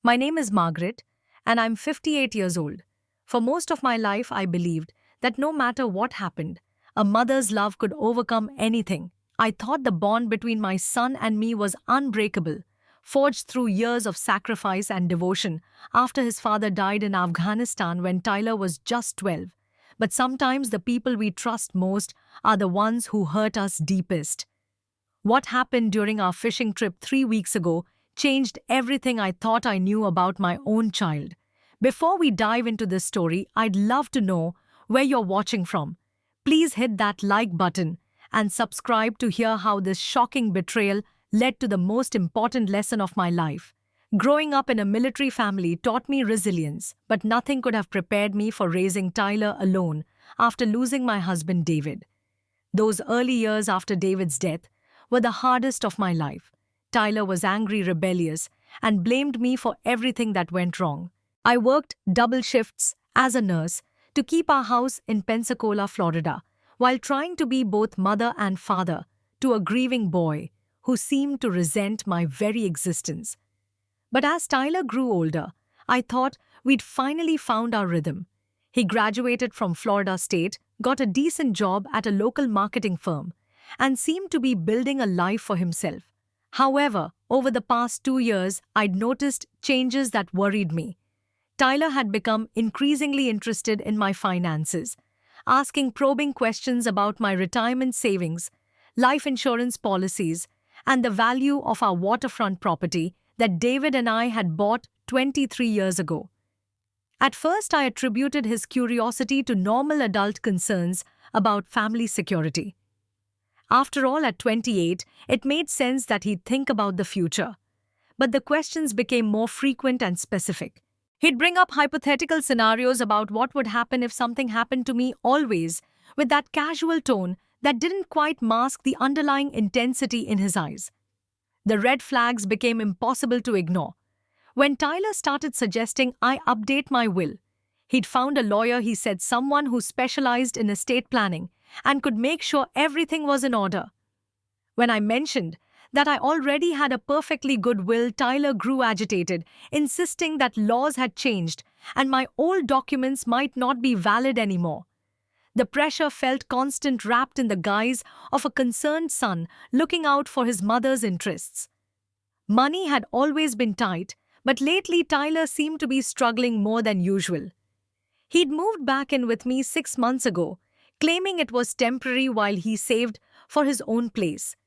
My name is Margaret, and I'm 58 years old. For most of my life, I believed that no matter what happened, a mother's love could overcome anything. I thought the bond between my son and me was unbreakable, forged through years of sacrifice and devotion after his father died in Afghanistan when Tyler was just 12. But sometimes the people we trust most are the ones who hurt us deepest. What happened during our fishing trip 3 weeks ago changed everything I thought I knew about my own child. Before we dive into this story, I'd love to know where you're watching from. Please hit that like button and subscribe to hear how this shocking betrayal led to the most important lesson of my life. Growing up in a military family taught me resilience, but nothing could have prepared me for raising Tyler alone after losing my husband David. Those early years after David's death were the hardest of my life. Tyler was angry, rebellious, and blamed me for everything that went wrong. I worked double shifts as a nurse to keep our house in Pensacola, Florida, while trying to be both mother and father to a grieving boy who seemed to resent my very existence. But as Tyler grew older, I thought we'd finally found our rhythm. He graduated from Florida State, got a decent job at a local marketing firm, and seemed to be building a life for himself. However, over the past 2 years, I'd noticed changes that worried me. Tyler had become increasingly interested in my finances, asking probing questions about my retirement savings, life insurance policies, and the value of our waterfront property that David and I had bought 23 years ago. At first, I attributed his curiosity to normal adult concerns about family security. After all, at 28, it made sense that he'd think about the future. But the questions became more frequent and specific. He'd bring up hypothetical scenarios about what would happen if something happened to me, always with that casual tone that didn't quite mask the underlying intensity in his eyes. The red flags became impossible to ignore. When Tyler started suggesting I update my will, he'd found a lawyer, he said, someone who specialized in estate planning and could make sure everything was in order. When I mentioned that I already had a perfectly good will, Tyler grew agitated, insisting that laws had changed and my old documents might not be valid anymore. The pressure felt constant, wrapped in the guise of a concerned son looking out for his mother's interests. Money had always been tight, but lately Tyler seemed to be struggling more than usual. He'd moved back in with me 6 months ago, claiming it was temporary while he saved for his own place.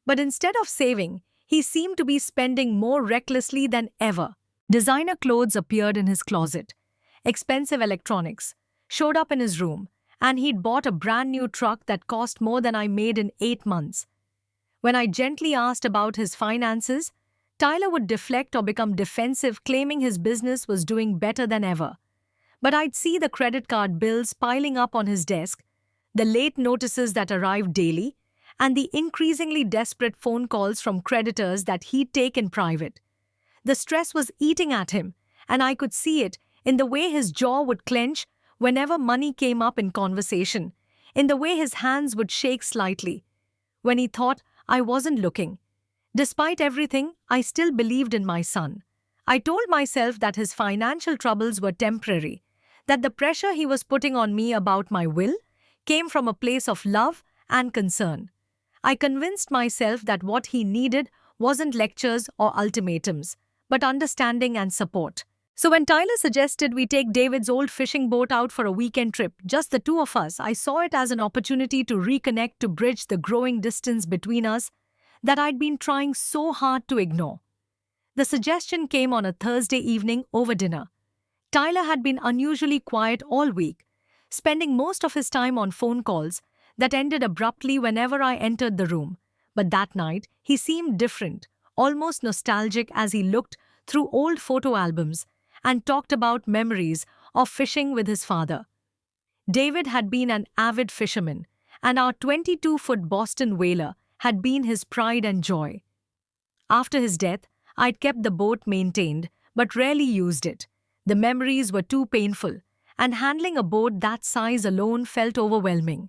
But instead of saving, he seemed to be spending more recklessly than ever. Designer clothes appeared in his closet. Expensive electronics showed up in his room, and he'd bought a brand new truck that cost more than I made in 8 months. When I gently asked about his finances, Tyler would deflect or become defensive, claiming his business was doing better than ever. But I'd see the credit card bills piling up on his desk, the late notices that arrived daily, and the increasingly desperate phone calls from creditors that he'd take in private. The stress was eating at him, and I could see it in the way his jaw would clench whenever money came up in conversation, in the way his hands would shake slightly when he thought I wasn't looking. Despite everything, I still believed in my son. I told myself that his financial troubles were temporary, that the pressure he was putting on me about my will came from a place of love and concern. I convinced myself that what he needed wasn't lectures or ultimatums, but understanding and support. So when Tyler suggested we take David's old fishing boat out for a weekend trip, just the two of us, I saw it as an opportunity to reconnect, to bridge the growing distance between us that I'd been trying so hard to ignore. The suggestion came on a Thursday evening over dinner. Tyler had been unusually quiet all week, spending most of his time on phone calls that ended abruptly whenever I entered the room. But that night, he seemed different, almost nostalgic as he looked through old photo albums and talked about memories of fishing with his father. David had been an avid fisherman, and our 22-foot Boston whaler had been his pride and joy. After his death, I'd kept the boat maintained, but rarely used it. The memories were too painful, and handling a boat that size alone felt overwhelming.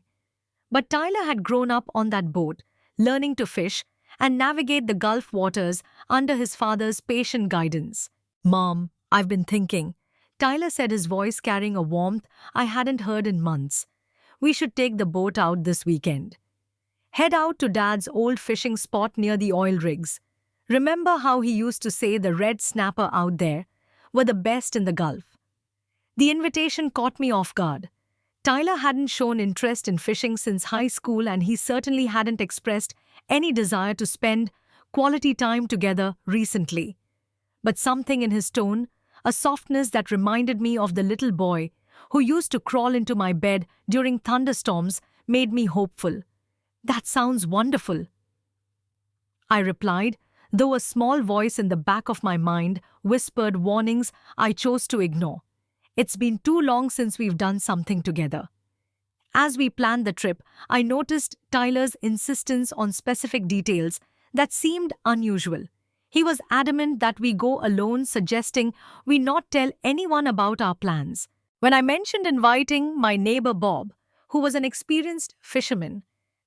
But Tyler had grown up on that boat, learning to fish and navigate the Gulf waters under his father's patient guidance. Mom, I've been thinking. Tyler said, his voice carrying a warmth I hadn't heard in months. We should take the boat out this weekend. Head out to Dad's old fishing spot near the oil rigs. Remember how he used to say the red snapper out there were the best in the Gulf? The invitation caught me off guard. Tyler hadn't shown interest in fishing since high school, and he certainly hadn't expressed any desire to spend quality time together recently. But something in his tone, a softness that reminded me of the little boy who used to crawl into my bed during thunderstorms, made me hopeful. That sounds wonderful, I replied, though a small voice in the back of my mind whispered warnings I chose to ignore. It's been too long since we've done something together. As we planned the trip, I noticed Tyler's insistence on specific details that seemed unusual. He was adamant that we go alone, suggesting we not tell anyone about our plans. When I mentioned inviting my neighbor Bob, who was an experienced fisherman,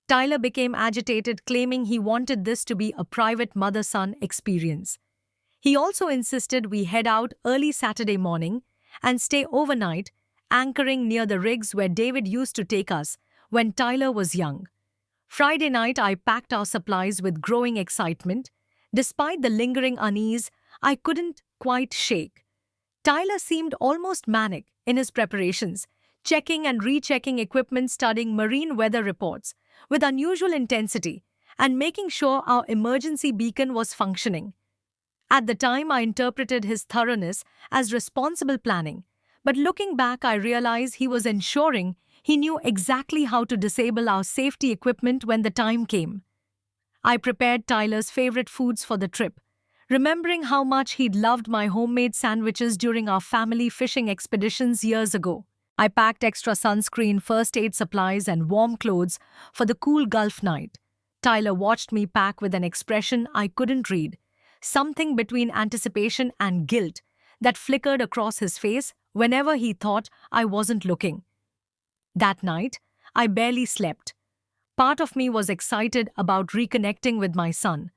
Tyler became agitated, claiming he wanted this to be a private mother-son experience. He also insisted we head out early Saturday morning and stay overnight, anchoring near the rigs where David used to take us when Tyler was young. Friday night, I packed our supplies with growing excitement. Despite the lingering unease I couldn't quite shake, Tyler seemed almost manic in his preparations, checking and rechecking equipment, studying marine weather reports with unusual intensity, and making sure our emergency beacon was functioning. At the time, I interpreted his thoroughness as responsible planning, but looking back, I realized he was ensuring he knew exactly how to disable our safety equipment when the time came. I prepared Tyler's favorite foods for the trip, remembering how much he'd loved my homemade sandwiches during our family fishing expeditions years ago. I packed extra sunscreen, first aid supplies, and warm clothes for the cool Gulf night. Tyler watched me pack with an expression I couldn't read, something between anticipation and guilt that flickered across his face whenever he thought I wasn't looking. That night, I barely slept. Part of me was excited about reconnecting with my son,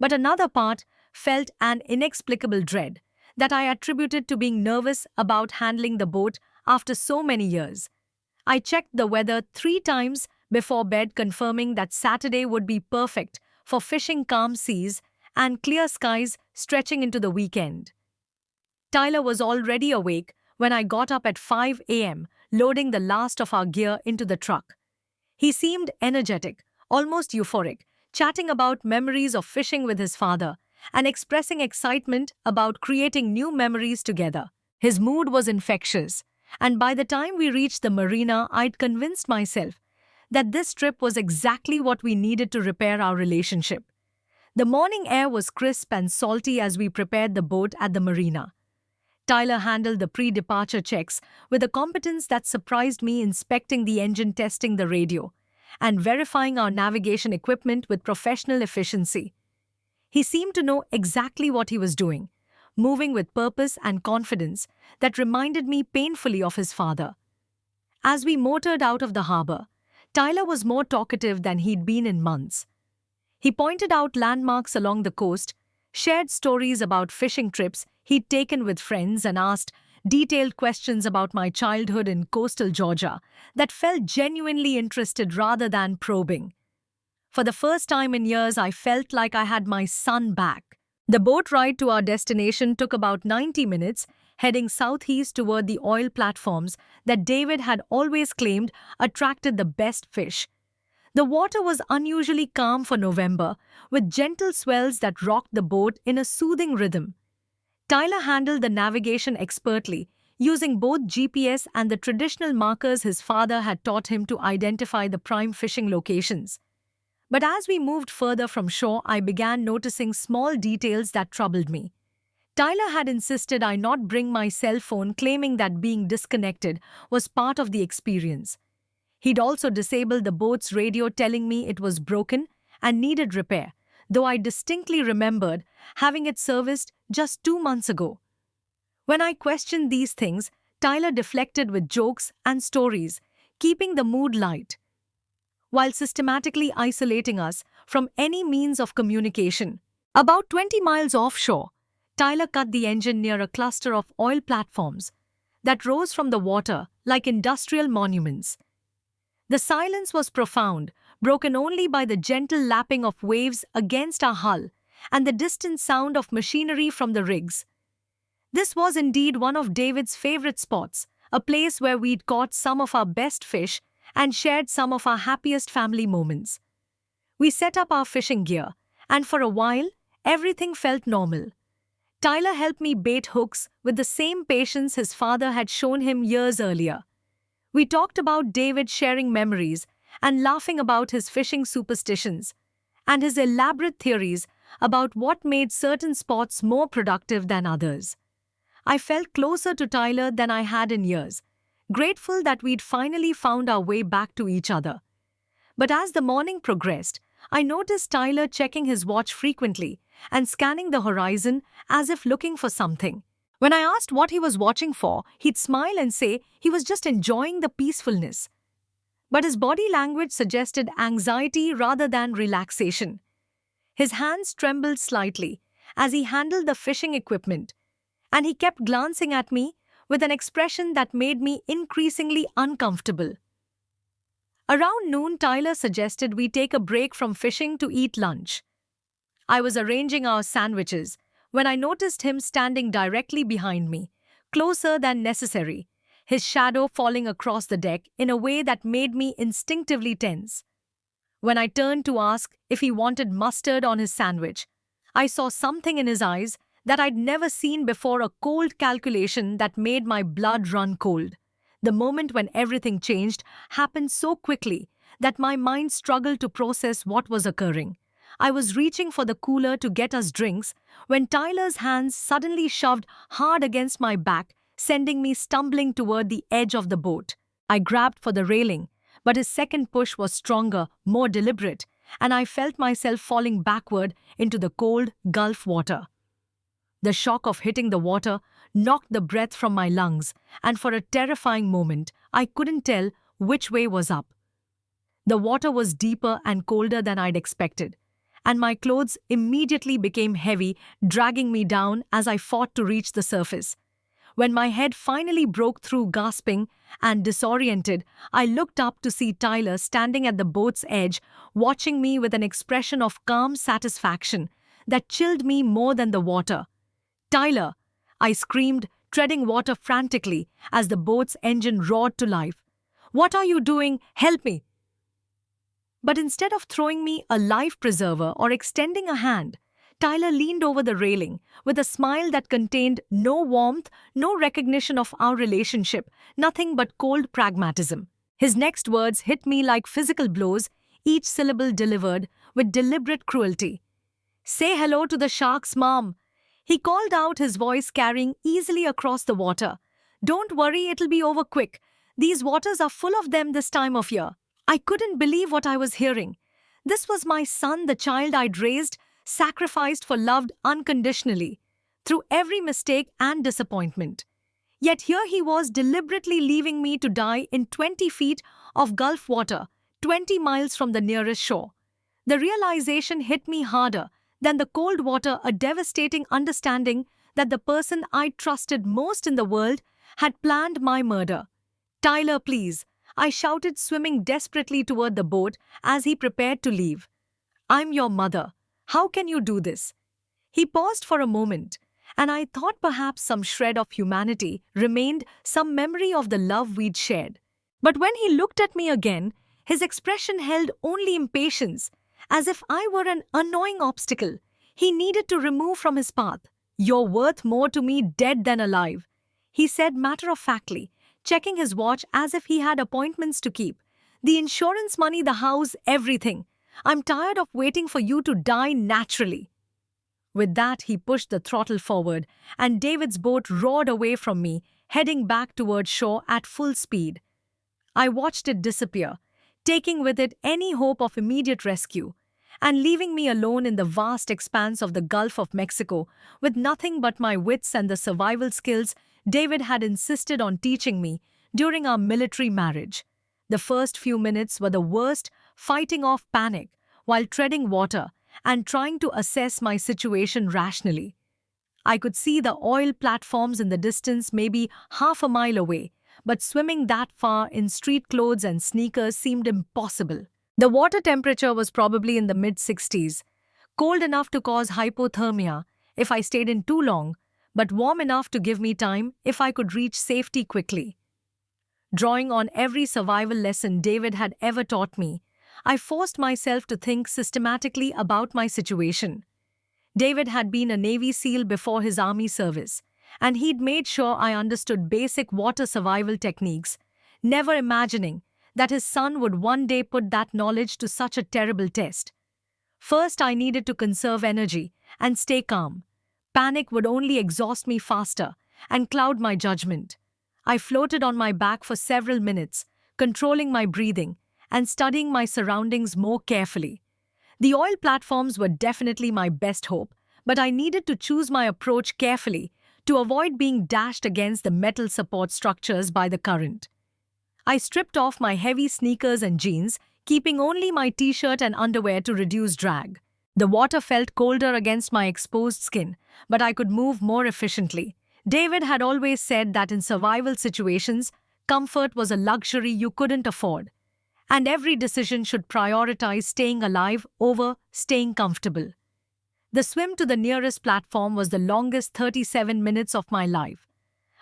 but another part felt an inexplicable dread that I attributed to being nervous about handling the boat after so many years. I checked the weather 3 times before bed, confirming that Saturday would be perfect for fishing, calm seas and clear skies stretching into the weekend. Tyler was already awake when I got up at 5 a.m., loading the last of our gear into the truck. He seemed energetic, almost euphoric, chatting about memories of fishing with his father and expressing excitement about creating new memories together. His mood was infectious, and by the time we reached the marina, I'd convinced myself that this trip was exactly what we needed to repair our relationship. The morning air was crisp and salty as we prepared the boat at the marina. Tyler handled the pre-departure checks with a competence that surprised me, inspecting the engine, testing the radio, and verifying our navigation equipment with professional efficiency. He seemed to know exactly what he was doing, moving with purpose and confidence that reminded me painfully of his father. As we motored out of the harbor, Tyler was more talkative than he'd been in months. He pointed out landmarks along the coast, shared stories about fishing trips he'd taken with friends, and asked detailed questions about my childhood in coastal Georgia that felt genuinely interested rather than probing. For the first time in years, I felt like I had my son back. The boat ride to our destination took about 90 minutes, heading southeast toward the oil platforms that David had always claimed attracted the best fish. The water was unusually calm for November, with gentle swells that rocked the boat in a soothing rhythm. Tyler handled the navigation expertly, using both GPS and the traditional markers his father had taught him to identify the prime fishing locations. But as we moved further from shore, I began noticing small details that troubled me. Tyler had insisted I not bring my cell phone, claiming that being disconnected was part of the experience. He'd also disabled the boat's radio, telling me it was broken and needed repair, though I distinctly remembered having it serviced just 2 months ago. When I questioned these things, Tyler deflected with jokes and stories, keeping the mood light, while systematically isolating us from any means of communication. About 20 miles offshore, Tyler cut the engine near a cluster of oil platforms that rose from the water like industrial monuments. The silence was profound, broken only by the gentle lapping of waves against our hull and the distant sound of machinery from the rigs. This was indeed one of David's favorite spots, a place where we'd caught some of our best fish and shared some of our happiest family moments. We set up our fishing gear, and for a while, everything felt normal. Tyler helped me bait hooks with the same patience his father had shown him years earlier. We talked about David sharing memories and laughing about his fishing superstitions and his elaborate theories about what made certain spots more productive than others. I felt closer to Tyler than I had in years, grateful that we'd finally found our way back to each other. But as the morning progressed, I noticed Tyler checking his watch frequently and scanning the horizon as if looking for something. When I asked what he was watching for, he'd smile and say he was just enjoying the peacefulness. But his body language suggested anxiety rather than relaxation. His hands trembled slightly as he handled the fishing equipment, and he kept glancing at me with an expression that made me increasingly uncomfortable. Around noon, Tyler suggested we take a break from fishing to eat lunch. I was arranging our sandwiches when I noticed him standing directly behind me, closer than necessary, his shadow falling across the deck in a way that made me instinctively tense. When I turned to ask if he wanted mustard on his sandwich, I saw something in his eyes that I'd never seen before, a cold calculation that made my blood run cold. The moment when everything changed happened so quickly that my mind struggled to process what was occurring. I was reaching for the cooler to get us drinks when Tyler's hands suddenly shoved hard against my back, sending me stumbling toward the edge of the boat. I grabbed for the railing, but his second push was stronger, more deliberate, and I felt myself falling backward into the cold Gulf water. The shock of hitting the water knocked the breath from my lungs, and for a terrifying moment, I couldn't tell which way was up. The water was deeper and colder than I'd expected, and my clothes immediately became heavy, dragging me down as I fought to reach the surface. When my head finally broke through, gasping and disoriented, I looked up to see Tyler standing at the boat's edge, watching me with an expression of calm satisfaction that chilled me more than the water. "Tyler!" I screamed, treading water frantically as the boat's engine roared to life. "What are you doing? Help me!" But instead of throwing me a life preserver or extending a hand, Tyler leaned over the railing with a smile that contained no warmth, no recognition of our relationship, nothing but cold pragmatism. His next words hit me like physical blows, each syllable delivered with deliberate cruelty. "Say hello to the sharks, Mom." He called out, his voice carrying easily across the water. "Don't worry, it'll be over quick. These waters are full of them this time of year." I couldn't believe what I was hearing. This was my son, the child I'd raised, sacrificed for, loved unconditionally, through every mistake and disappointment. Yet here he was deliberately leaving me to die in 20 feet of Gulf water, 20 miles from the nearest shore. The realization hit me harder than the cold water, a devastating understanding that the person I trusted most in the world had planned my murder. "Tyler, please," I shouted, swimming desperately toward the boat as he prepared to leave. "I'm your mother. How can you do this?" He paused for a moment, and I thought perhaps some shred of humanity remained, some memory of the love we'd shared. But when he looked at me again, his expression held only impatience, as if I were an annoying obstacle he needed to remove from his path. "You're worth more to me dead than alive," he said matter-of-factly, checking his watch as if he had appointments to keep. "The insurance money, the house, everything. I'm tired of waiting for you to die naturally." With that, he pushed the throttle forward, and David's boat roared away from me, heading back toward shore at full speed. I watched it disappear, taking with it any hope of immediate rescue, and leaving me alone in the vast expanse of the Gulf of Mexico with nothing but my wits and the survival skills David had insisted on teaching me during our military marriage. The first few minutes were the worst, fighting off panic while treading water and trying to assess my situation rationally. I could see the oil platforms in the distance, maybe half a mile away, but swimming that far in street clothes and sneakers seemed impossible. The water temperature was probably in the mid-60s, cold enough to cause hypothermia if I stayed in too long, but warm enough to give me time if I could reach safety quickly. Drawing on every survival lesson David had ever taught me, I forced myself to think systematically about my situation. David had been a Navy SEAL before his Army service, and he'd made sure I understood basic water survival techniques, never imagining that his son would one day put that knowledge to such a terrible test. First, I needed to conserve energy and stay calm. Panic would only exhaust me faster and cloud my judgment. I floated on my back for several minutes, controlling my breathing and studying my surroundings more carefully. The oil platforms were definitely my best hope, but I needed to choose my approach carefully to avoid being dashed against the metal support structures by the current. I stripped off my heavy sneakers and jeans, keeping only my t-shirt and underwear to reduce drag. The water felt colder against my exposed skin, but I could move more efficiently. David had always said that in survival situations, comfort was a luxury you couldn't afford, and every decision should prioritize staying alive over staying comfortable. The swim to the nearest platform was the longest 37 minutes of my life.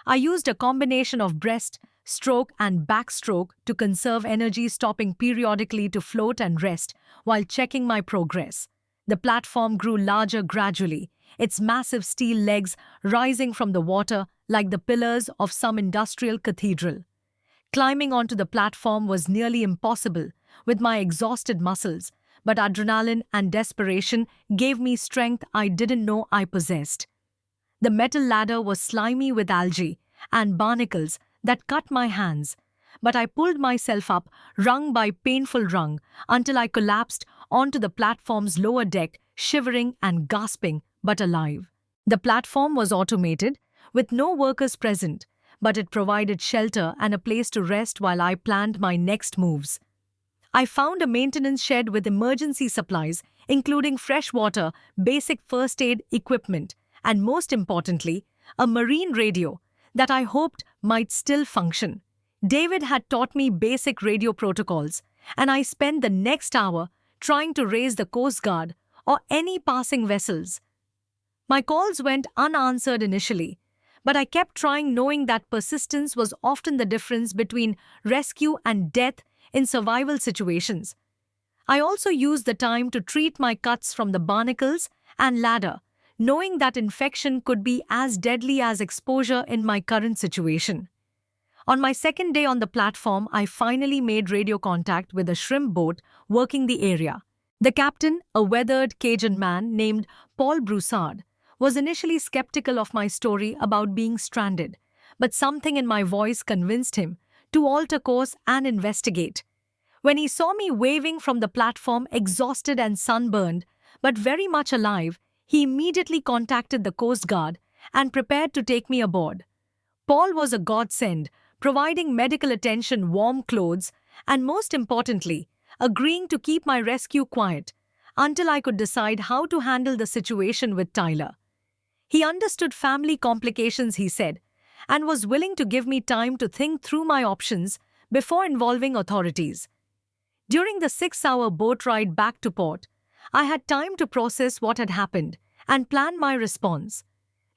I used a combination of breast, stroke and backstroke to conserve energy, stopping periodically to float and rest while checking my progress. The platform grew larger gradually, its massive steel legs rising from the water like the pillars of some industrial cathedral. Climbing onto the platform was nearly impossible with my exhausted muscles, but adrenaline and desperation gave me strength I didn't know I possessed. The metal ladder was slimy with algae and barnacles that cut my hands, but I pulled myself up, rung by painful rung, until I collapsed onto the platform's lower deck, shivering and gasping, but alive. The platform was automated, with no workers present, but it provided shelter and a place to rest while I planned my next moves. I found a maintenance shed with emergency supplies, including fresh water, basic first aid equipment, and most importantly, a marine radio that I hoped might still function. David had taught me basic radio protocols, and I spent the next hour trying to raise the Coast Guard or any passing vessels. My calls went unanswered initially, but I kept trying, knowing that persistence was often the difference between rescue and death in survival situations. I also used the time to treat my cuts from the barnacles and ladder, knowing that infection could be as deadly as exposure in my current situation. On my second day on the platform, I finally made radio contact with a shrimp boat working the area. The captain, a weathered Cajun man named Paul Broussard, was initially skeptical of my story about being stranded, but something in my voice convinced him to alter course and investigate. When he saw me waving from the platform, exhausted and sunburned, but very much alive, he immediately contacted the Coast Guard and prepared to take me aboard. Paul was a godsend, providing medical attention, warm clothes, and most importantly, agreeing to keep my rescue quiet until I could decide how to handle the situation with Tyler. He understood family complications, he said, and was willing to give me time to think through my options before involving authorities. During the 6-hour boat ride back to port, I had time to process what had happened and plan my response.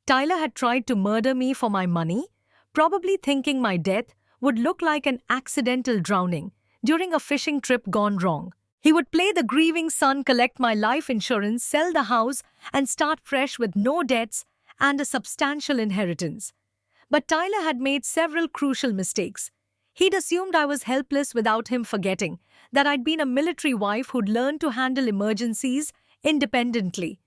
Tyler had tried to murder me for my money, probably thinking my death would look like an accidental drowning during a fishing trip gone wrong. He would play the grieving son, collect my life insurance, sell the house, and start fresh with no debts and a substantial inheritance. But Tyler had made several crucial mistakes. He'd assumed I was helpless without him forgetting that I'd been a military wife who'd learned to handle emergencies independently.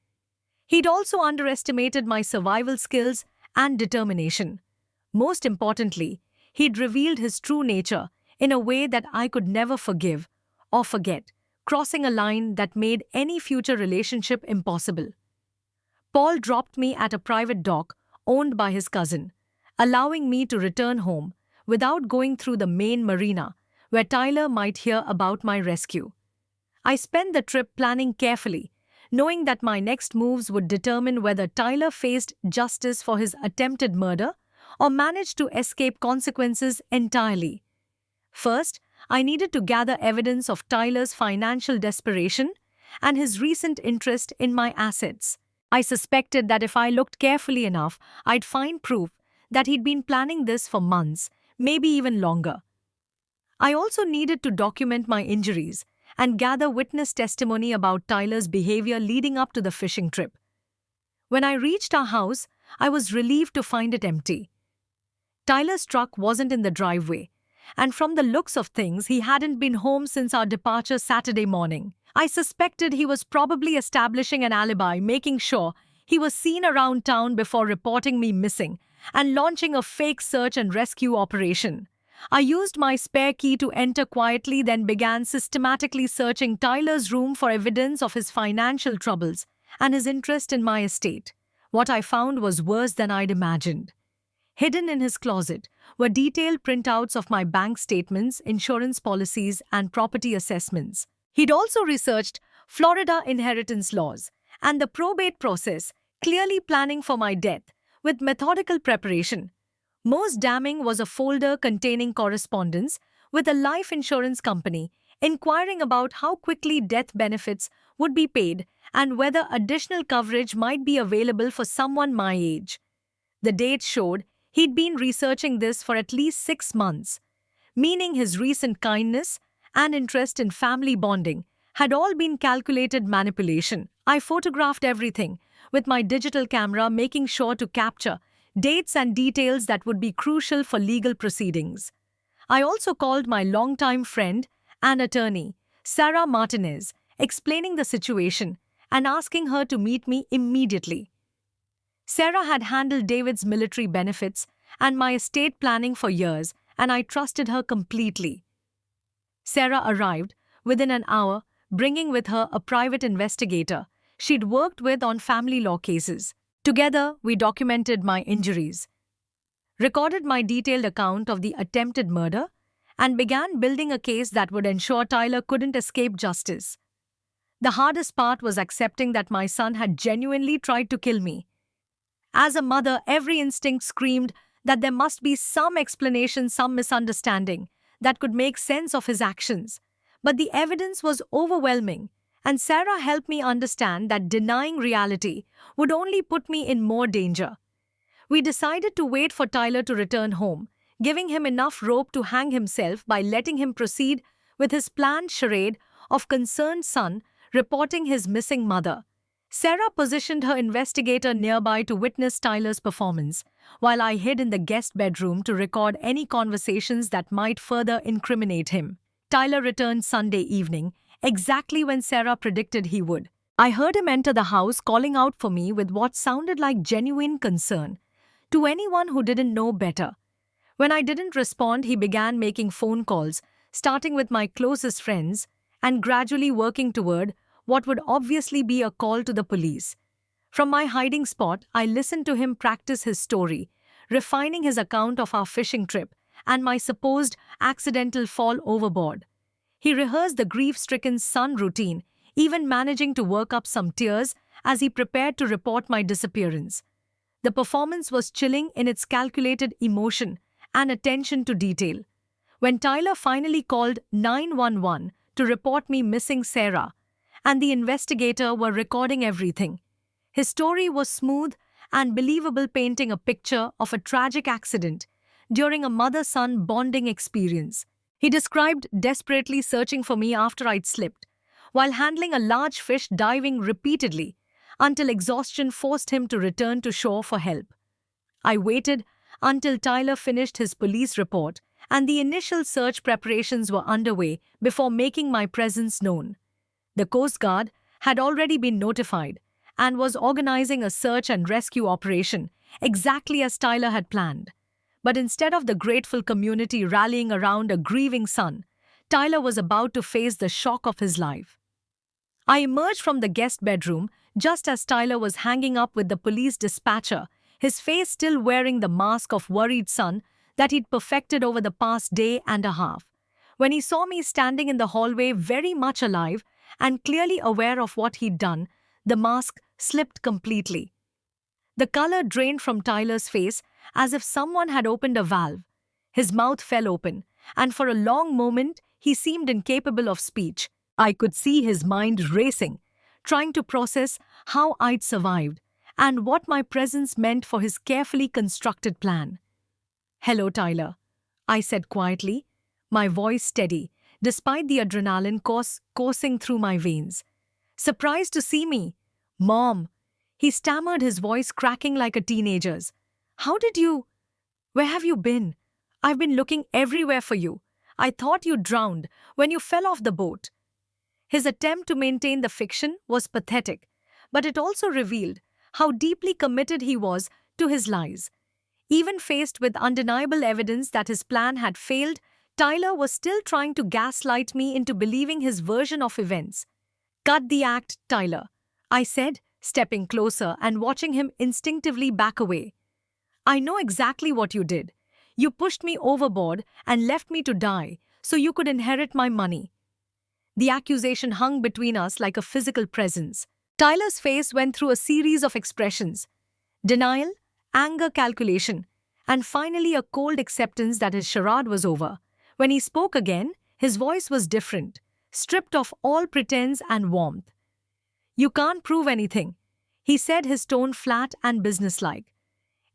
He'd also underestimated my survival skills and determination. Most importantly, he'd revealed his true nature in a way that I could never forgive or forget, crossing a line that made any future relationship impossible. Paul dropped me at a private dock owned by his cousin, allowing me to return home without going through the main marina where Tyler might hear about my rescue. I spent the trip planning carefully, knowing that my next moves would determine whether Tyler faced justice for his attempted murder or managed to escape consequences entirely. First, I needed to gather evidence of Tyler's financial desperation and his recent interest in my assets. I suspected that if I looked carefully enough, I'd find proof that he'd been planning this for months, maybe even longer. I also needed to document my injuries and gather witness testimony about Tyler's behavior leading up to the fishing trip. When I reached our house, I was relieved to find it empty. Tyler's truck wasn't in the driveway, and from the looks of things, he hadn't been home since our departure Saturday morning. I suspected he was probably establishing an alibi, making sure he was seen around town before reporting me missing and launching a fake search and rescue operation. I used my spare key to enter quietly, then began systematically searching Tyler's room for evidence of his financial troubles and his interest in my estate. What I found was worse than I'd imagined. Hidden in his closet were detailed printouts of my bank statements, insurance policies, and property assessments. He'd also researched Florida inheritance laws and the probate process, clearly planning for my death with methodical preparation. Most damning was a folder containing correspondence with a life insurance company inquiring about how quickly death benefits would be paid and whether additional coverage might be available for someone my age. The date showed he'd been researching this for at least 6 months, meaning his recent kindness and interest in family bonding had all been calculated manipulation. I photographed everything with my digital camera, making sure to capture dates and details that would be crucial for legal proceedings. I also called my longtime friend and attorney, Sarah Martinez, explaining the situation and asking her to meet me immediately. Sarah had handled David's military benefits and my estate planning for years, and I trusted her completely. Sarah arrived within an hour, bringing with her a private investigator she'd worked with on family law cases. Together, we documented my injuries, recorded my detailed account of the attempted murder, and began building a case that would ensure Tyler couldn't escape justice. The hardest part was accepting that my son had genuinely tried to kill me. As a mother, every instinct screamed that there must be some explanation, some misunderstanding that could make sense of his actions. But the evidence was overwhelming, and Sarah helped me understand that denying reality would only put me in more danger. We decided to wait for Tyler to return home, giving him enough rope to hang himself by letting him proceed with his planned charade of concerned son reporting his missing mother. Sarah positioned her investigator nearby to witness Tyler's performance, while I hid in the guest bedroom to record any conversations that might further incriminate him. Tyler returned Sunday evening, exactly when Sarah predicted he would. I heard him enter the house, calling out for me with what sounded like genuine concern to anyone who didn't know better. When I didn't respond, he began making phone calls, starting with my closest friends and gradually working toward what would obviously be a call to the police. From my hiding spot, I listened to him practice his story, refining his account of our fishing trip and my supposed accidental fall overboard. He rehearsed the grief-stricken son routine, even managing to work up some tears as he prepared to report my disappearance. The performance was chilling in its calculated emotion and attention to detail. When Tyler finally called 911 to report me missing, Sarah and the investigator were recording everything. His story was smooth and believable, painting a picture of a tragic accident during a mother-son bonding experience. He described desperately searching for me after I'd slipped, while handling a large fish, diving repeatedly until exhaustion forced him to return to shore for help. I waited until Tyler finished his police report and the initial search preparations were underway before making my presence known. The Coast Guard had already been notified and was organizing a search and rescue operation exactly as Tyler had planned. But instead of the grateful community rallying around a grieving son, Tyler was about to face the shock of his life. I emerged from the guest bedroom just as Tyler was hanging up with the police dispatcher, his face still wearing the mask of worried son that he'd perfected over the past day and a half. When he saw me standing in the hallway, very much alive and clearly aware of what he'd done, The mask slipped completely. The color drained from Tyler's face as if someone had opened a valve. His mouth fell open, and for a long moment he seemed incapable of speech. I could see his mind racing, trying to process how I'd survived and what my presence meant for his carefully constructed plan. "Hello, Tyler," I said quietly, my voice steady, despite the adrenaline coursing through my veins. "Surprised to see me?" "Mom," he stammered, his voice cracking like a teenager's. "How did you? Where have you been? I've been looking everywhere for you. I thought you drowned when you fell off the boat." His attempt to maintain the fiction was pathetic, but it also revealed how deeply committed he was to his lies. Even faced with undeniable evidence that his plan had failed, Tyler was still trying to gaslight me into believing his version of events. "Cut the act, Tyler," I said, stepping closer and watching him instinctively back away. "I know exactly what you did. You pushed me overboard and left me to die so you could inherit my money." The accusation hung between us like a physical presence. Tyler's face went through a series of expressions: denial, anger, calculation, and finally a cold acceptance that his charade was over. When he spoke again, his voice was different, stripped of all pretense and warmth. "You can't prove anything," he said, his tone flat and businesslike.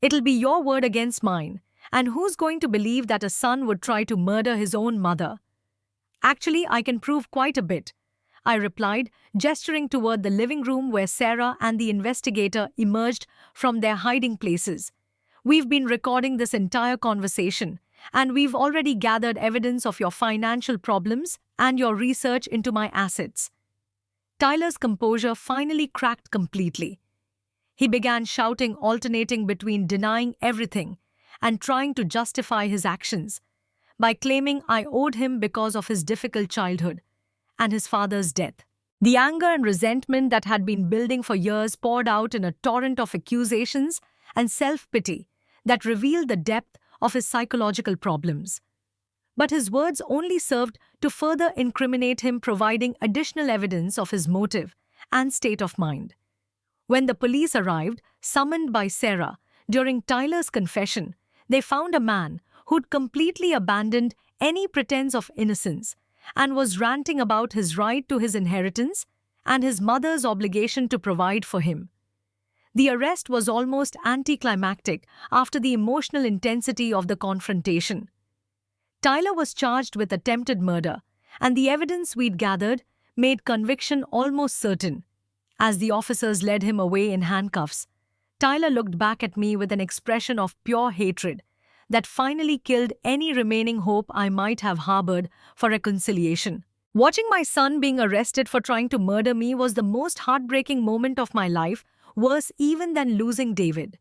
"It'll be your word against mine, and who's going to believe that a son would try to murder his own mother?" "Actually, I can prove quite a bit," I replied, gesturing toward the living room where Sarah and the investigator emerged from their hiding places. "We've been recording this entire conversation, and we've already gathered evidence of your financial problems and your research into my assets." Tyler's composure finally cracked completely. He began shouting, alternating between denying everything and trying to justify his actions by claiming I owed him because of his difficult childhood and his father's death. The anger and resentment that had been building for years poured out in a torrent of accusations and self-pity that revealed the depth of his psychological problems. But his words only served to further incriminate him, providing additional evidence of his motive and state of mind. When the police arrived, summoned by Sarah, during Tyler's confession, they found a man who'd completely abandoned any pretense of innocence and was ranting about his right to his inheritance and his mother's obligation to provide for him. The arrest was almost anticlimactic after the emotional intensity of the confrontation. Tyler was charged with attempted murder, and the evidence we'd gathered made conviction almost certain. As the officers led him away in handcuffs, Tyler looked back at me with an expression of pure hatred that finally killed any remaining hope I might have harbored for reconciliation. Watching my son being arrested for trying to murder me was the most heartbreaking moment of my life, worse even than losing David.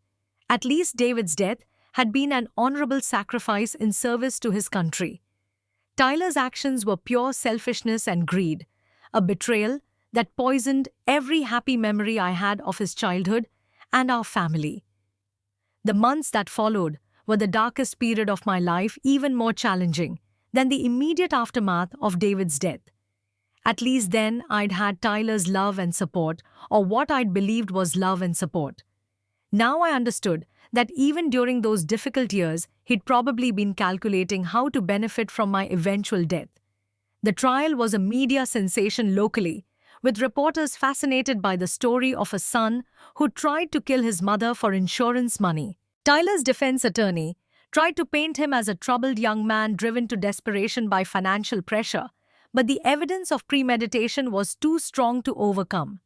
At least David's death had been an honorable sacrifice in service to his country. Tyler's actions were pure selfishness and greed, a betrayal that poisoned every happy memory I had of his childhood and our family. The months that followed were the darkest period of my life, even more challenging than the immediate aftermath of David's death. At least then I'd had Tyler's love and support, or what I'd believed was love and support. Now I understood that even during those difficult years, he'd probably been calculating how to benefit from my eventual death. The trial was a media sensation locally, with reporters fascinated by the story of a son who tried to kill his mother for insurance money. Tyler's defense attorney tried to paint him as a troubled young man driven to desperation by financial pressure, but the evidence of premeditation was too strong to overcome.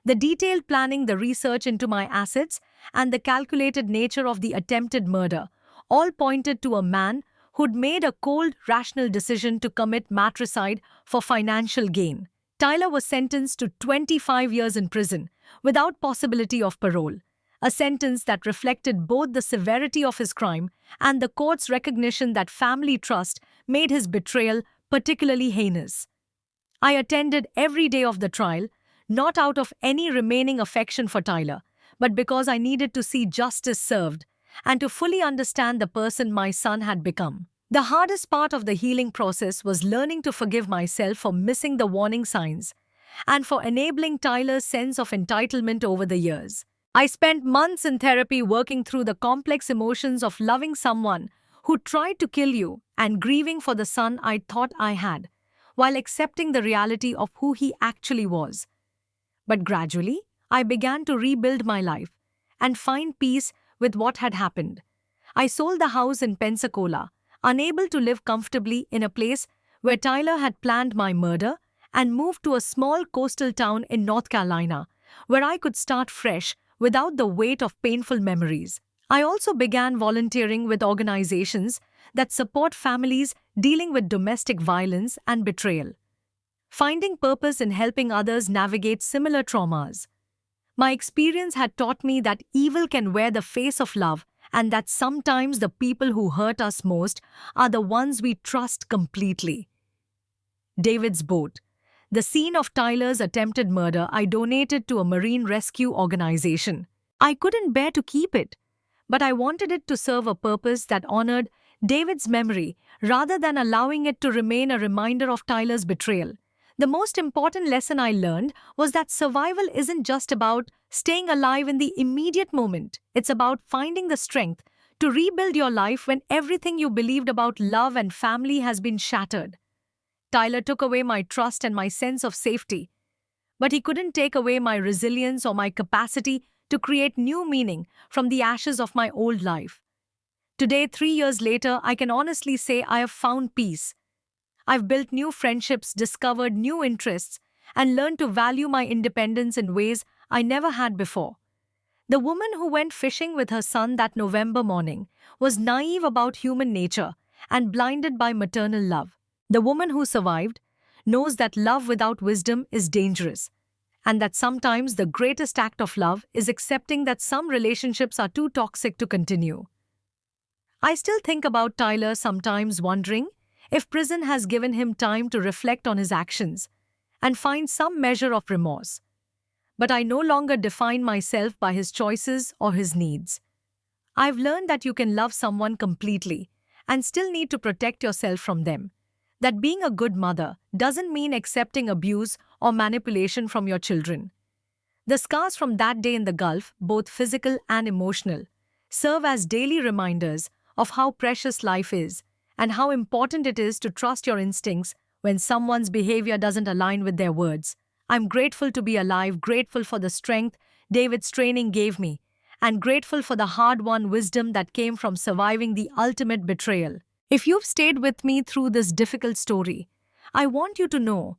The detailed planning, the research into my assets, and the calculated nature of the attempted murder all pointed to a man who'd made a cold, rational decision to commit matricide for financial gain. Tyler was sentenced to 25 years in prison without possibility of parole, a sentence that reflected both the severity of his crime and the court's recognition that family trust made his betrayal particularly heinous. I attended every day of the trial, not out of any remaining affection for Tyler, but because I needed to see justice served and to fully understand the person my son had become. The hardest part of the healing process was learning to forgive myself for missing the warning signs and for enabling Tyler's sense of entitlement over the years. I spent months in therapy working through the complex emotions of loving someone who tried to kill you and grieving for the son I thought I had, while accepting the reality of who he actually was. But gradually, I began to rebuild my life and find peace with what had happened. I sold the house in Pensacola, unable to live comfortably in a place where Tyler had planned my murder, and moved to a small coastal town in North Carolina, where I could start fresh without the weight of painful memories. I also began volunteering with organizations that support families dealing with domestic violence and betrayal, finding purpose in helping others navigate similar traumas. My experience had taught me that evil can wear the face of love and that sometimes the people who hurt us most are the ones we trust completely. David's boat. The scene of Tyler's attempted murder I donated to a marine rescue organization. I couldn't bear to keep it, but I wanted it to serve a purpose that honored David's memory rather than allowing it to remain a reminder of Tyler's betrayal. The most important lesson I learned was that survival isn't just about staying alive in the immediate moment. It's about finding the strength to rebuild your life when everything you believed about love and family has been shattered. Tyler took away my trust and my sense of safety, but he couldn't take away my resilience or my capacity to create new meaning from the ashes of my old life. Today, 3 years later, I can honestly say I have found peace. I've built new friendships, discovered new interests, and learned to value my independence in ways I never had before. The woman who went fishing with her son that November morning was naive about human nature and blinded by maternal love. The woman who survived knows that love without wisdom is dangerous, and that sometimes the greatest act of love is accepting that some relationships are too toxic to continue. I still think about Tyler sometimes, wondering if prison has given him time to reflect on his actions and find some measure of remorse. But I no longer define myself by his choices or his needs. I've learned that you can love someone completely and still need to protect yourself from them. That being a good mother doesn't mean accepting abuse or manipulation from your children. The scars from that day in the Gulf, both physical and emotional, serve as daily reminders of how precious life is and how important it is to trust your instincts when someone's behavior doesn't align with their words. I'm grateful to be alive, grateful for the strength David's training gave me, and grateful for the hard-won wisdom that came from surviving the ultimate betrayal. If you've stayed with me through this difficult story, I want you to know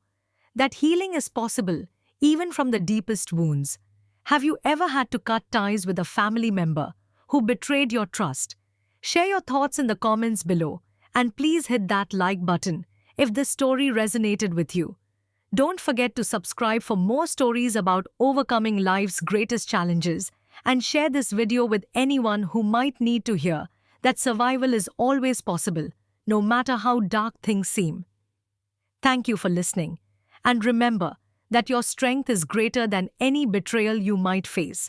that healing is possible even from the deepest wounds. Have you ever had to cut ties with a family member who betrayed your trust? Share your thoughts in the comments below, and please hit that like button if this story resonated with you. Don't forget to subscribe for more stories about overcoming life's greatest challenges, and share this video with anyone who might need to hear that survival is always possible, no matter how dark things seem. Thank you for listening, and remember that your strength is greater than any betrayal you might face.